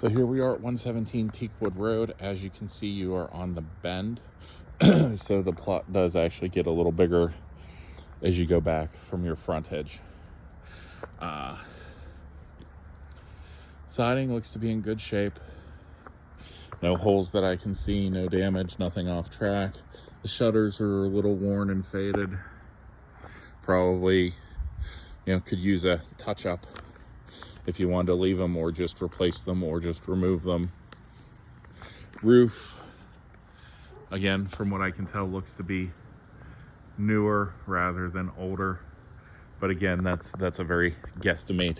So here we are at 117 Teakwood Road. As you can see, you are on the bend. So the plot does actually get a little bigger as you go back from your front edge. Siding looks to be in good shape. No holes that I can see, no damage, nothing off track. The shutters are a little worn and faded. Probably, could use a touch-up if you wanted to leave them or just replace them or just remove them. Roof, again, from what I can tell, looks to be newer rather than older. But again, that's a very guesstimated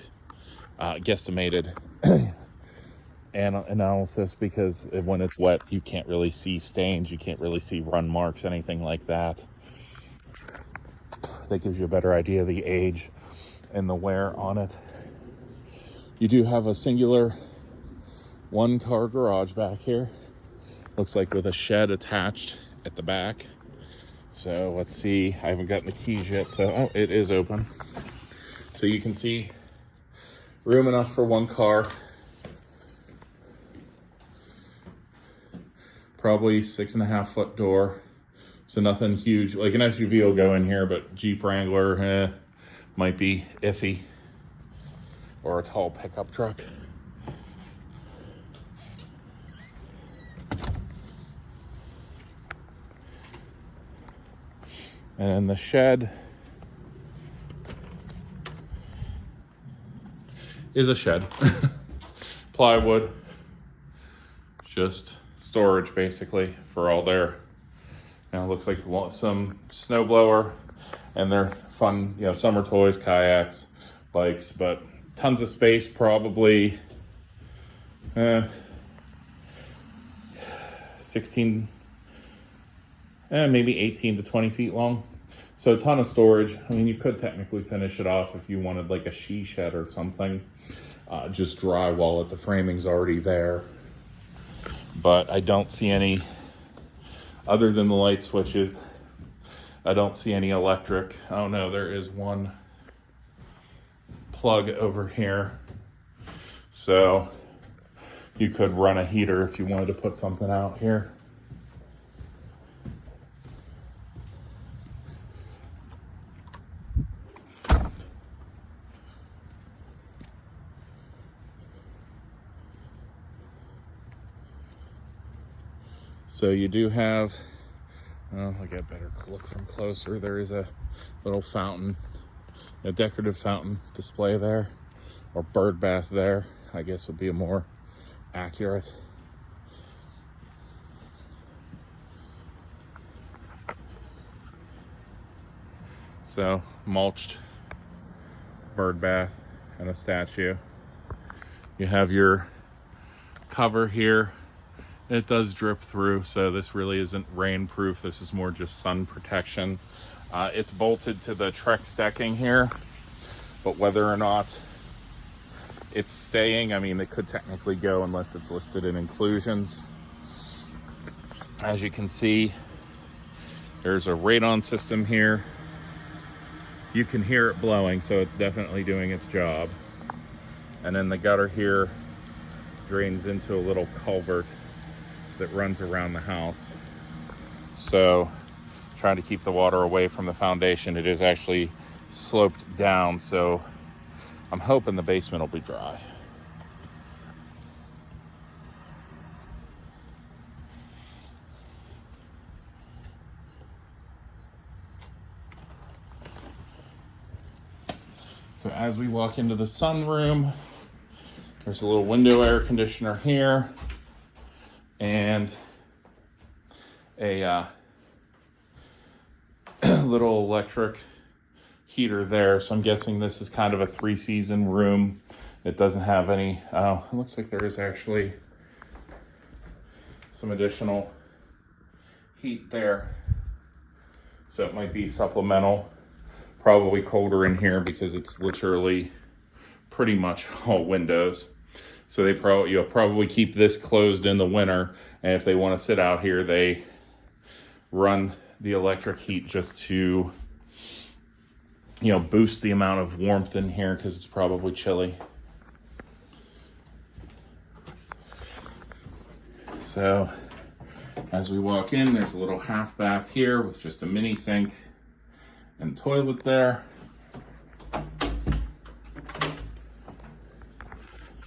analysis, because when it's wet, you can't really see stains, you can't really see run marks, anything like that. That gives you a better idea of the age and the wear on it. You do have a singular one-car garage back here. Looks like with a shed attached at the back. So let's see, I haven't gotten the keys yet, so it is open. So you can see room enough for one car. Probably 6.5 foot door. So nothing huge, like an SUV will go in here, but Jeep Wrangler might be iffy. Or a tall pickup truck. And the shed is a shed. Plywood. Just storage basically for all their, looks like some snowblower and their fun, summer toys, kayaks, bikes, but tons of space, probably 16, maybe 18 to 20 feet long. So a ton of storage. I mean, you could technically finish it off if you wanted like a she shed or something. Just drywall it, the framing's already there. But I don't see any, other than the light switches, I don't see any electric. Oh no, there is one plug over here. So you could run a heater if you wanted to put something out here. So you do have, I get a better look from closer. There is a little fountain, a decorative fountain display there, or bird bath there, I guess would be a more accurate. So mulched bird bath and a statue. You have your cover here. It does drip through, so this really isn't rain proof. This is more just sun protection. It's bolted to the Trex decking here, but whether or not it's staying, I mean, it could technically go unless it's listed in inclusions. As you can see, there's a radon system here. You can hear it blowing, so it's definitely doing its job. And then the gutter here drains into a little culvert that runs around the house. So trying to keep the water away from the foundation. It is actually sloped down, so I'm hoping the basement will be dry. So as we walk into the sunroom, there's a little window air conditioner here and a little electric heater there. So I'm guessing this is kind of a 3-season room. It doesn't have any, it looks like there is actually some additional heat there. So it might be supplemental. Probably colder in here because it's literally pretty much all windows. So they you'll probably keep this closed in the winter, and if they want to sit out here, they run the electric heat just to, boost the amount of warmth in here because it's probably chilly. So as we walk in, there's a little half bath here with just a mini sink and toilet there.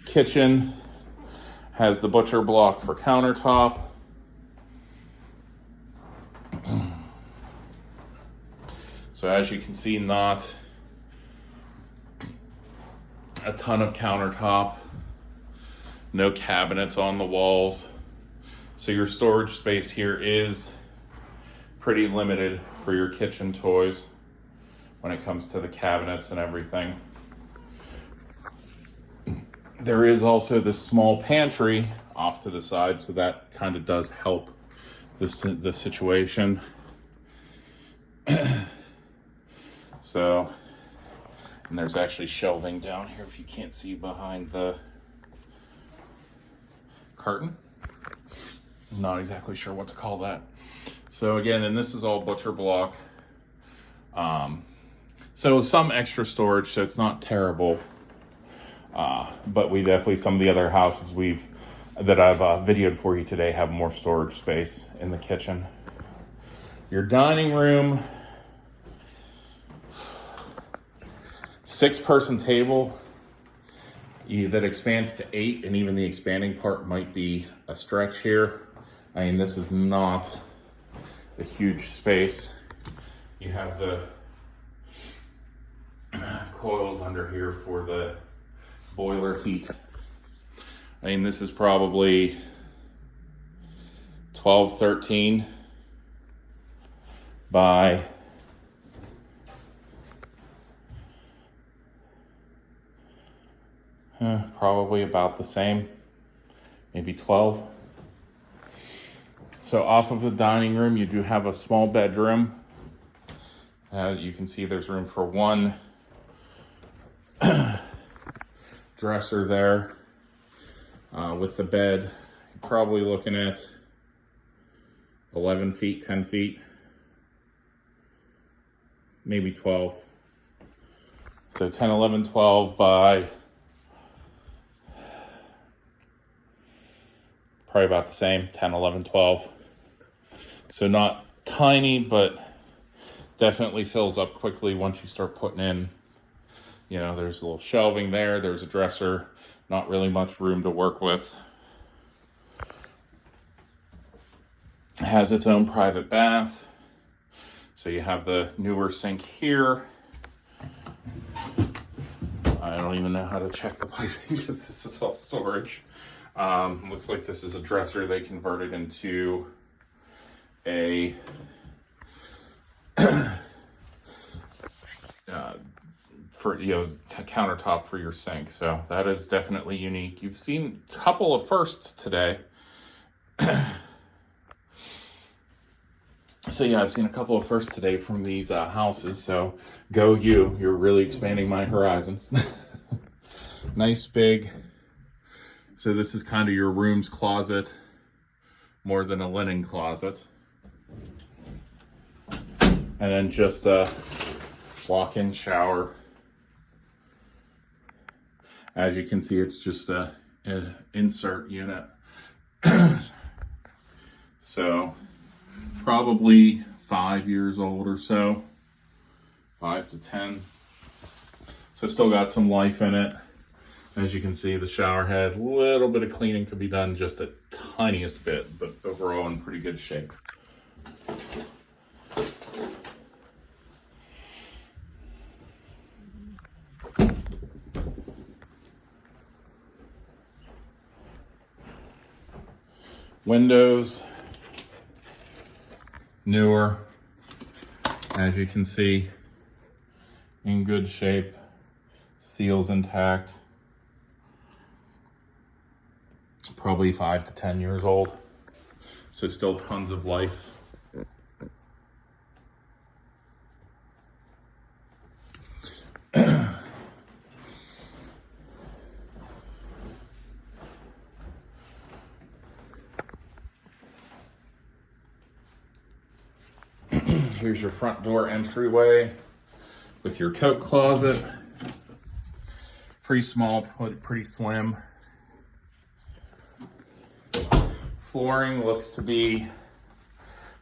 Kitchen has the butcher block for countertop. So as you can see, not a ton of countertop, no cabinets on the walls. So your storage space here is pretty limited for your kitchen toys when it comes to the cabinets and everything. There is also this small pantry off to the side, so that kind of does help the situation. So, and there's actually shelving down here if you can't see behind the curtain. I'm not exactly sure what to call that. So again, and this is all butcher block. So some extra storage, so it's not terrible. But we definitely, some of the other houses that I've videoed for you today have more storage space in the kitchen. Your dining room, 6-person table that expands to 8, and even the expanding part might be a stretch here. I mean, this is not a huge space. You have the coils under here for the boiler heat. I mean, this is probably 12, 13 by probably about the same, maybe 12. So off of the dining room, you do have a small bedroom. You can see there's room for one dresser there with the bed. You're probably looking at 11 feet, 10 feet, maybe 12. So 10, 11, 12 by probably about the same, 10, 11, 12. So not tiny, but definitely fills up quickly once you start putting in, you know, there's a little shelving there, there's a dresser, not really much room to work with. It has its own private bath. So you have the newer sink here. I don't even know how to check the piping because this is all storage. Looks like this is a dresser they converted into a for, you know, countertop for your sink. So that is definitely unique. You've seen a couple of firsts today. So yeah, I've seen a couple of firsts today from these houses. So go you, you're really expanding my horizons. Nice big. So this is kind of your room's closet, more than a linen closet. And then just a walk-in shower. As you can see, it's just a insert unit. So probably 5 years old or so, 5 to 10. So still got some life in it. As you can see, the shower head, a little bit of cleaning could be done, just the tiniest bit, but overall in pretty good shape. Windows, newer, as you can see, in good shape, seals intact. Probably 5 to 10 years old, so still tons of life. Here's your front door entryway with your coat closet. Pretty small, pretty slim. Flooring looks to be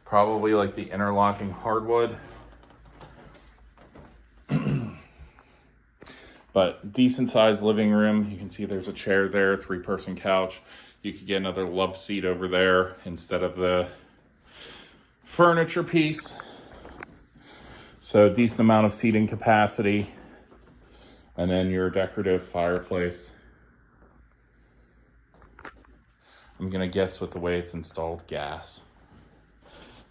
probably like the interlocking hardwood. But decent sized living room. You can see there's a chair there, 3-person couch. You could get another love seat over there instead of the furniture piece. So decent amount of seating capacity. And then your decorative fireplace. I'm gonna guess with the way it's installed, gas.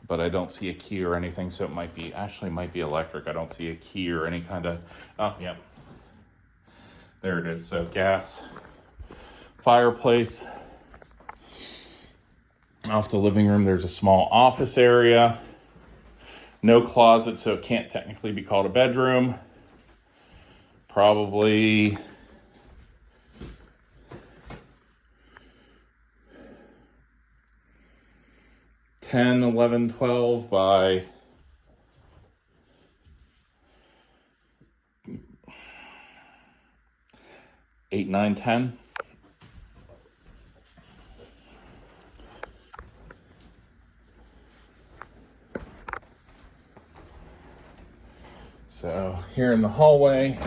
But I don't see a key or anything, so it might be electric. I don't see a key or any kind of, oh, yep. There it is, so gas, fireplace. Off the living room, there's a small office area. No closet, so it can't technically be called a bedroom. Probably $10, $11, $12 by $8, $9, $10. So here in the hallway,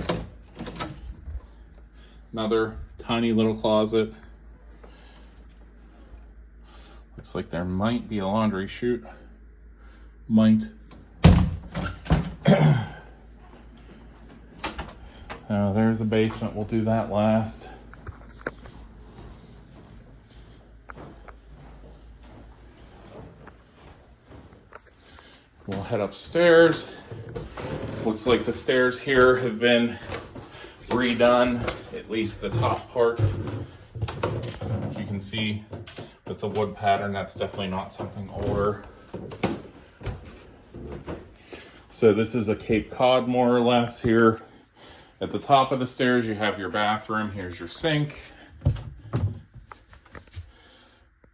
another tiny little closet. Looks like there might be a laundry chute. Might. Now there's the basement. We'll do that last. We'll head upstairs. Looks like the stairs here have been redone, at least the top part. As you can see with the wood pattern, that's definitely not something older. So this is a Cape Cod more or less here. At the top of the stairs, you have your bathroom. Here's your sink.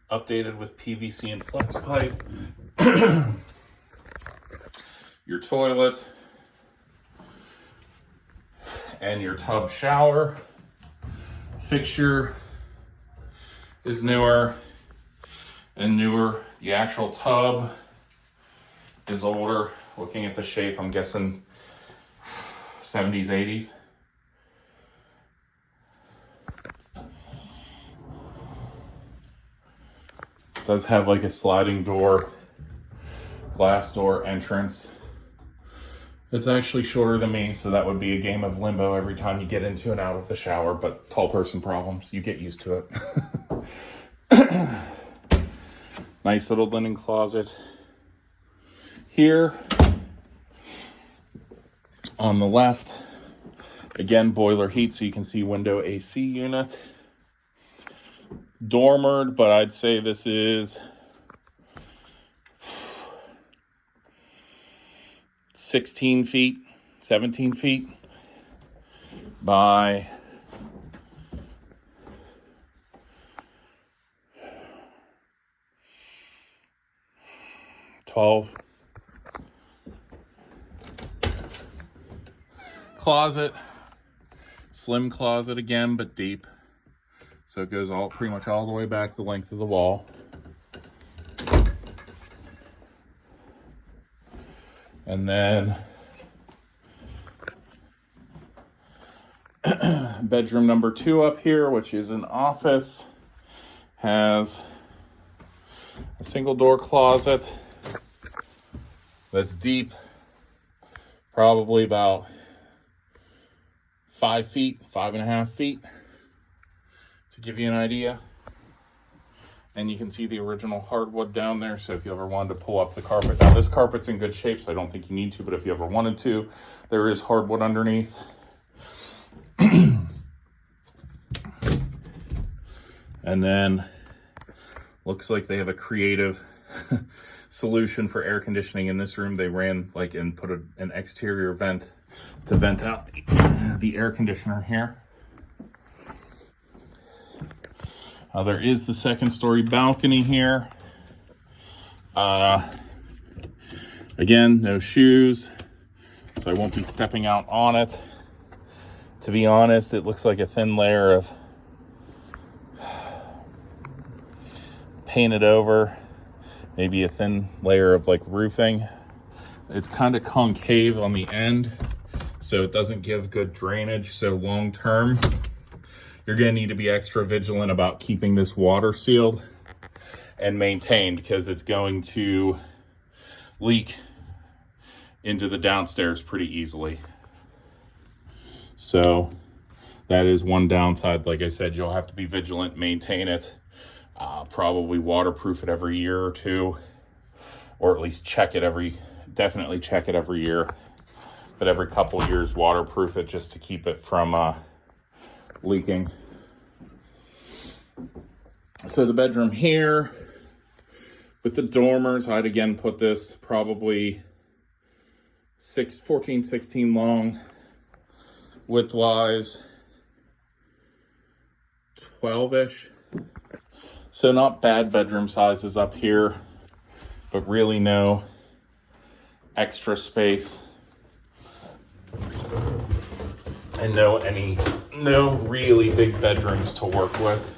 Updated with PVC and flex pipe. Your toilet. And your tub shower. Fixture is newer and newer. The actual tub is older. Looking at the shape, I'm guessing 70s, 80s. It does have like a sliding door, glass door entrance. It's actually shorter than me, so that would be a game of limbo every time you get into and out of the shower, but tall person problems, you get used to it. Nice little linen closet here. On the left, again, boiler heat, so you can see window AC unit. Dormered, but I'd say this is 16 feet, 17 feet by 12. Closet, slim closet again, but deep. So it goes pretty much all the way back the length of the wall. And then bedroom number 2 up here, which is an office, has a single door closet that's deep, probably about 5 feet, 5.5 feet, to give you an idea. And you can see the original hardwood down there, so if you ever wanted to pull up the carpet. Now this carpet's in good shape, so I don't think you need to, but if you ever wanted to, there is hardwood underneath. And then, looks like they have a creative solution for air conditioning in this room. They ran and put an exterior vent to vent out the air conditioner here. There is the 2nd-story balcony here. Again, no shoes, so I won't be stepping out on it. To be honest, it looks like a thin layer of painted over, maybe a thin layer of like roofing. It's kind of concave on the end, so it doesn't give good drainage. So long term, you're gonna need to be extra vigilant about keeping this water sealed and maintained, because it's going to leak into the downstairs pretty easily. So that is one downside. Like I said, you'll have to be vigilant, maintain it, probably waterproof it every year or two, or at least definitely check it every year, but every couple of years waterproof it just to keep it from leaking. So the bedroom here with the dormers, I'd again put this probably 14, 16 long, width-wise 12-ish. So not bad bedroom sizes up here, but really no extra space and no really big bedrooms to work with.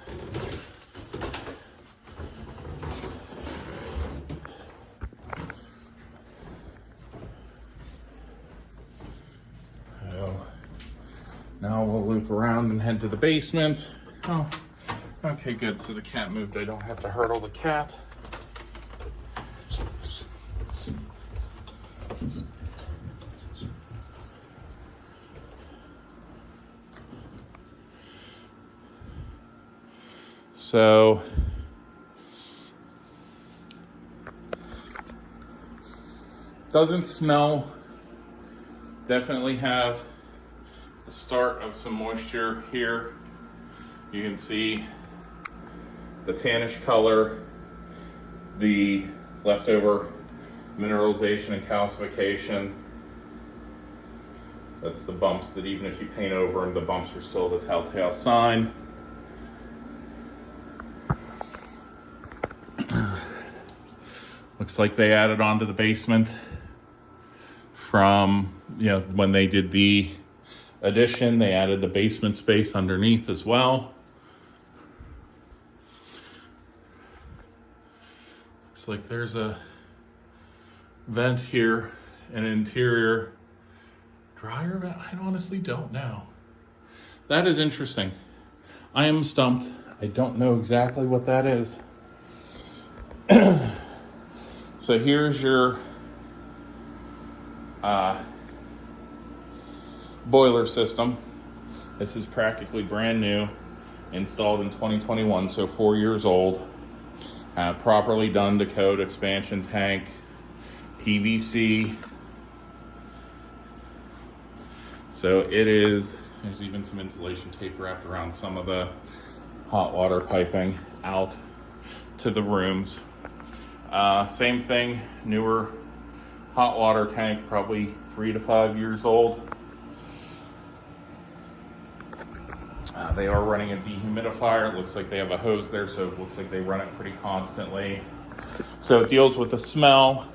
Now we'll loop around and head to the basement. Oh, okay, good. So the cat moved. I don't have to hurdle the cat. So doesn't smell. Definitely have the start of some moisture here. You can see the tannish color, the leftover mineralization and calcification. That's the bumps that even if you paint over them, the bumps are still the telltale sign. Looks like they added on to the basement from, when they did the addition, they added the basement space underneath as well. Looks like there's a vent here, an interior dryer vent. I honestly don't know. That is interesting. I am stumped. I don't know exactly what that is. So here's your boiler system. This is practically brand new, installed in 2021, so 4 years old. Properly done to code, expansion tank, PVC. So it is, there's even some insulation tape wrapped around some of the hot water piping out to the rooms. Same thing, newer hot water tank, probably 3 to 5 years old. They are running a dehumidifier. It looks like they have a hose there, so it looks like they run it pretty constantly. So it deals with the smell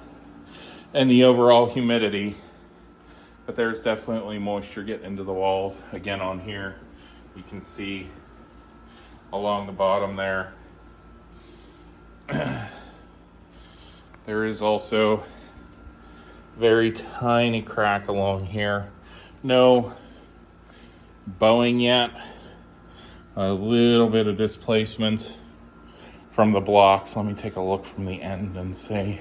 and the overall humidity, but there's definitely moisture getting into the walls. Again, on here, you can see along the bottom there. There is also very tiny crack along here. No bowing yet. A little bit of displacement from the blocks. Let me take a look from the end and see.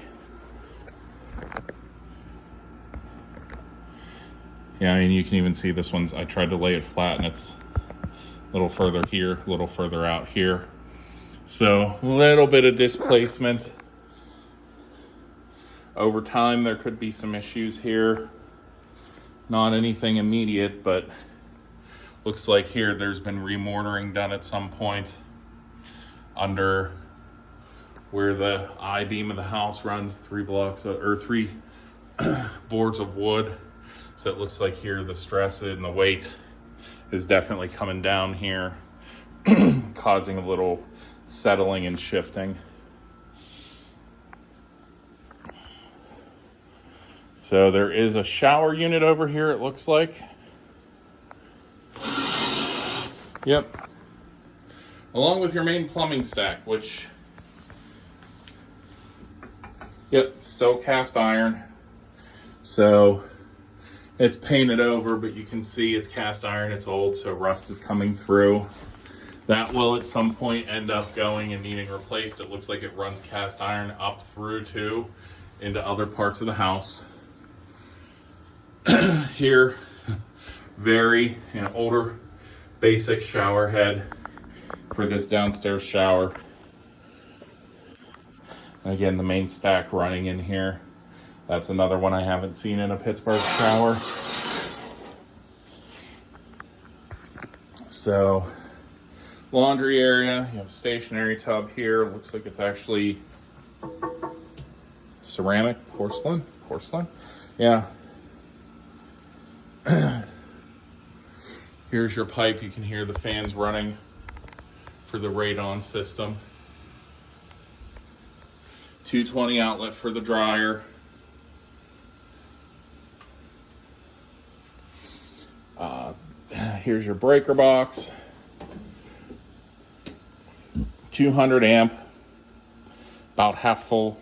Yeah, I mean, you can even see this one's, I tried to lay it flat and it's a little further here, a little further out here. So a little bit of displacement. Over time, there could be some issues here. Not anything immediate, but looks like here there's been remortaring done at some point under where the I-beam of the house runs, 3 boards of wood. So it looks like here the stress and the weight is definitely coming down here, causing a little settling and shifting. So there is a shower unit over here, it looks like. Yep. Along with your main plumbing stack, which Yep, still cast iron. So it's painted over, but you can see it's cast iron, it's old, so rust is coming through. That will at some point end up going and needing replaced. It looks like it runs cast iron up through too into other parts of the house. Here, very older basic shower head for this downstairs shower. Again, the main stack running in here. That's another one I haven't seen in a Pittsburgh shower. So, laundry area, you have a stationary tub here. Looks like it's actually ceramic, porcelain. Yeah. Here's your pipe. You can hear the fans running for the radon system. 220 outlet for the dryer. Here's your breaker box. 200 amp, about half full.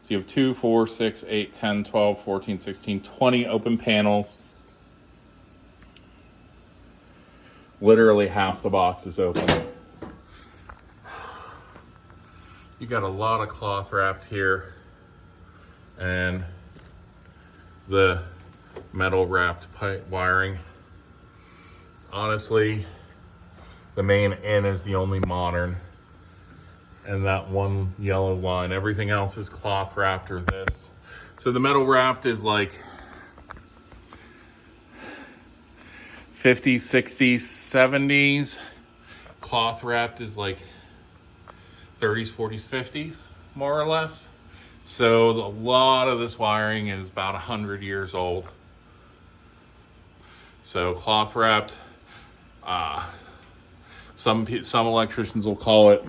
So you have 2, 4, 6, 8, 10, 12, 14, 16, 20 open panels. Literally half the box is open. You got a lot of cloth wrapped here and the metal wrapped pipe wiring. Honestly, the main in is the only modern, and that one yellow line. Everything else is cloth wrapped or this. So the metal wrapped is like 50s, 60s, 70s. Cloth wrapped is like 30s, 40s, 50s, more or less. So a lot of this wiring is about 100 years old. So cloth wrapped. Some electricians will call it,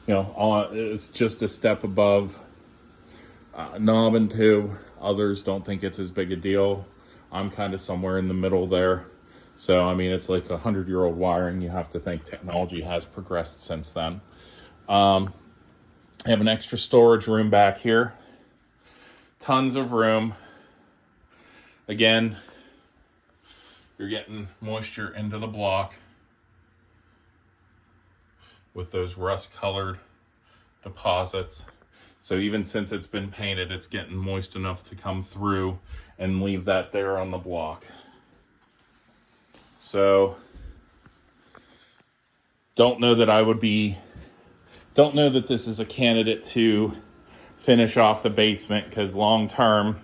it's just a step above knob and tube. Others don't think it's as big a deal. I'm kind of somewhere in the middle there. So, I mean, it's like 100-year-old wiring. You have to think technology has progressed since then. I have an extra storage room back here. Tons of room. Again, you're getting moisture into the block with those rust-colored deposits. So even since it's been painted, it's getting moist enough to come through and leave that there on the block. So, don't know that this is a candidate to finish off the basement, because long term,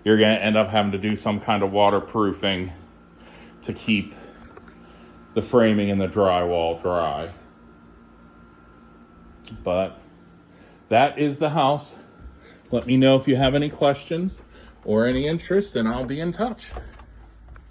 you're gonna end up having to do some kind of waterproofing to keep the framing and the drywall dry. But that is the house. Let me know if you have any questions or any interest, and I'll be in touch.